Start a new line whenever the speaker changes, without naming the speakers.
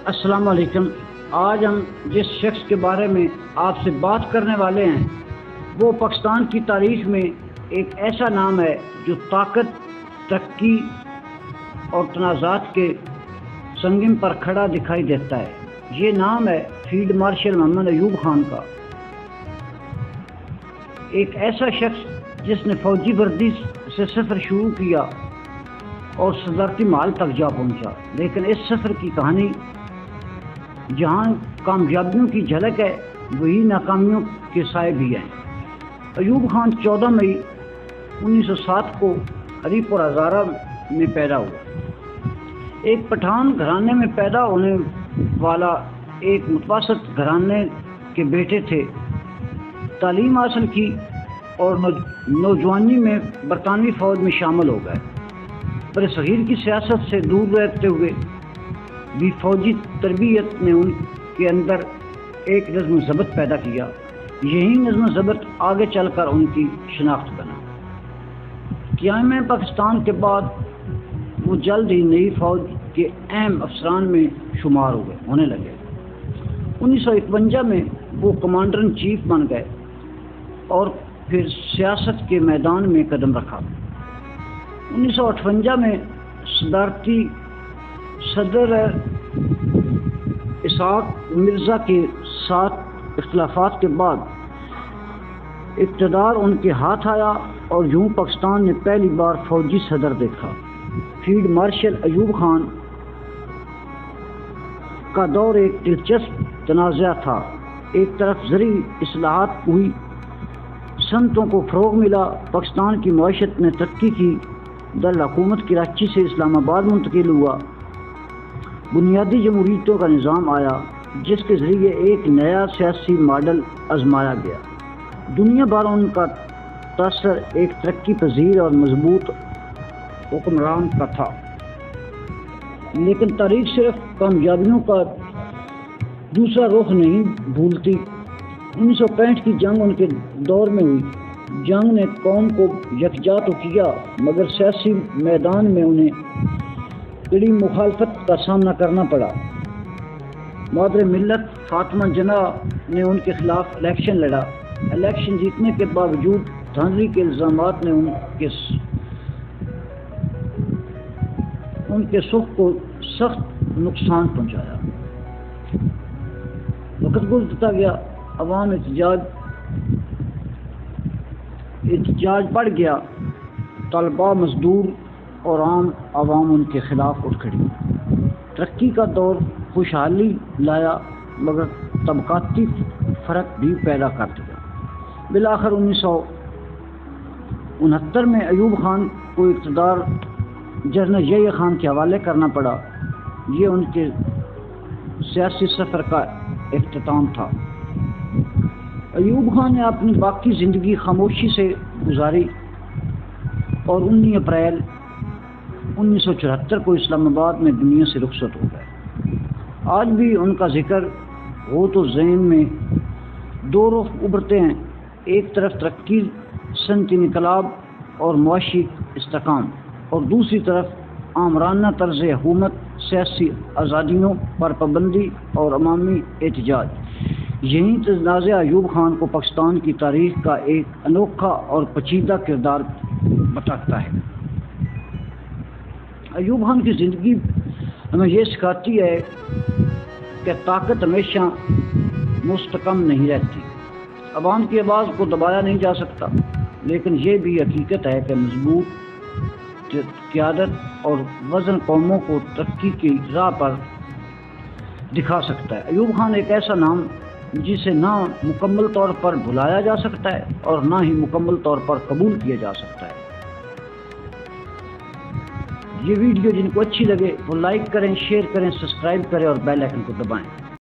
السلام علیکم۔ آج ہم جس شخص کے بارے میں آپ سے بات کرنے والے ہیں وہ پاکستان کی تاریخ میں ایک ایسا نام ہے جو طاقت، ترقی اور تنازعات کے سنگم پر کھڑا دکھائی دیتا ہے۔ یہ نام ہے فیلڈ مارشل محمد ایوب خان کا، ایک ایسا شخص جس نے فوجی وردی سے سفر شروع کیا اور صدارتی محل تک جا پہنچا، لیکن اس سفر کی کہانی جہاں کامیابیوں کی جھلک ہے وہی ناکامیوں کے سائے بھی ہیں۔ ایوب خان 14 مئی 1907 کو ہری پور ہزارہ میں پیدا ہوا۔ ایک پٹھان گھرانے میں پیدا ہونے والا ایک متوسط گھرانے کے بیٹے تھے۔ تعلیم حاصل کی اور نوجوانی میں برطانوی فوج میں شامل ہو گئے۔ برصغیر کی سیاست سے دور رہتے ہوئے بھی فوجی تربیت نے ان کے اندر ایک نظم و ضبط پیدا کیا۔ یہی نظم و ضبط آگے چل کر ان کی شناخت بنا۔ قیام پاکستان کے بعد وہ جلد ہی نئی فوج کے اہم افسران میں شمار ہونے لگے۔ 1951 میں وہ کمانڈر ان چیف بن گئے اور پھر سیاست کے میدان میں قدم رکھا۔ 1958 میں صدارتی صدر اسحاق مرزا کے ساتھ اختلافات کے بعد اقتدار ان کے ہاتھ آیا اور یوں پاکستان نے پہلی بار فوجی صدر دیکھا۔ فیلڈ مارشل ایوب خان کا دور ایک دلچسپ تنازع تھا۔ ایک طرف زرعی اصلاحات ہوئی، صنعتوں کو فروغ ملا، پاکستان کی معیشت نے ترقی کی، دارالحکومت کراچی سے اسلام آباد منتقل ہوا، بنیادی جمہوریتوں کا نظام آیا جس کے ذریعے ایک نیا سیاسی ماڈل آزمایا گیا۔ دنیا بھر ان کا تاثر ایک ترقی پذیر اور مضبوط حکمران کا تھا، لیکن تاریخ صرف کامیابیوں کا دوسرا رخ نہیں بھولتی۔ 1965 کی جنگ ان کے دور میں ہوئی۔ جنگ نے قوم کو یکجا تو کیا مگر سیاسی میدان میں انہیں کڑی مخالفت کا سامنا کرنا پڑا۔ مادر ملت فاطمہ جناح نے ان کے خلاف الیکشن لڑا۔ الیکشن جیتنے کے باوجود دھاندلی کے الزامات نے ان کے سکھ کو سخت نقصان پہنچایا۔ وقت گزرتا گیا، عوام احتجاج بڑھ گیا، طلباء، مزدور اور عام عوام ان کے خلاف اٹھ کھڑی۔ ترقی کا دور خوشحالی لایا مگر طبقاتی فرق بھی پیدا کر دیا۔ بالآخر 1969 میں ایوب خان کو اقتدار جنرل یحییٰ خان کے حوالے کرنا پڑا۔ یہ ان کے سیاسی سفر کا اختتام تھا۔ ایوب خان نے اپنی باقی زندگی خاموشی سے گزاری اور 19 اپریل 1974 کو اسلام آباد میں دنیا سے رخصت ہو گئے۔ آج بھی ان کا ذکر ہو تو ذہن میں دو رخ ابھرتے ہیں، ایک طرف ترقی، صنعتی انقلاب اور معاشی استحکام، اور دوسری طرف آمرانہ طرز حکومت، سیاسی آزادیوں پر پابندی اور عوامی احتجاج۔ یہی تنازع ایوب خان کو پاکستان کی تاریخ کا ایک انوکھا اور پیچیدہ کردار بتاتا ہے۔ ایوب خان کی زندگی ہمیں یہ سکھاتی ہے کہ طاقت ہمیشہ مستحکم نہیں رہتی، عوام کی آواز کو دبایا نہیں جا سکتا، لیکن یہ بھی حقیقت ہے کہ مضبوط قیادت اور وزن قوموں کو ترقی کی راہ پر دکھا سکتا ہے۔ ایوب خان ایک ایسا نام جسے نہ مکمل طور پر بھلایا جا سکتا ہے اور نہ ہی مکمل طور پر قبول کیا جا سکتا ہے۔ یہ ویڈیو جن کو اچھی لگے وہ لائک کریں، شیئر کریں، سبسکرائب کریں اور بیل آئیکن کو دبائیں۔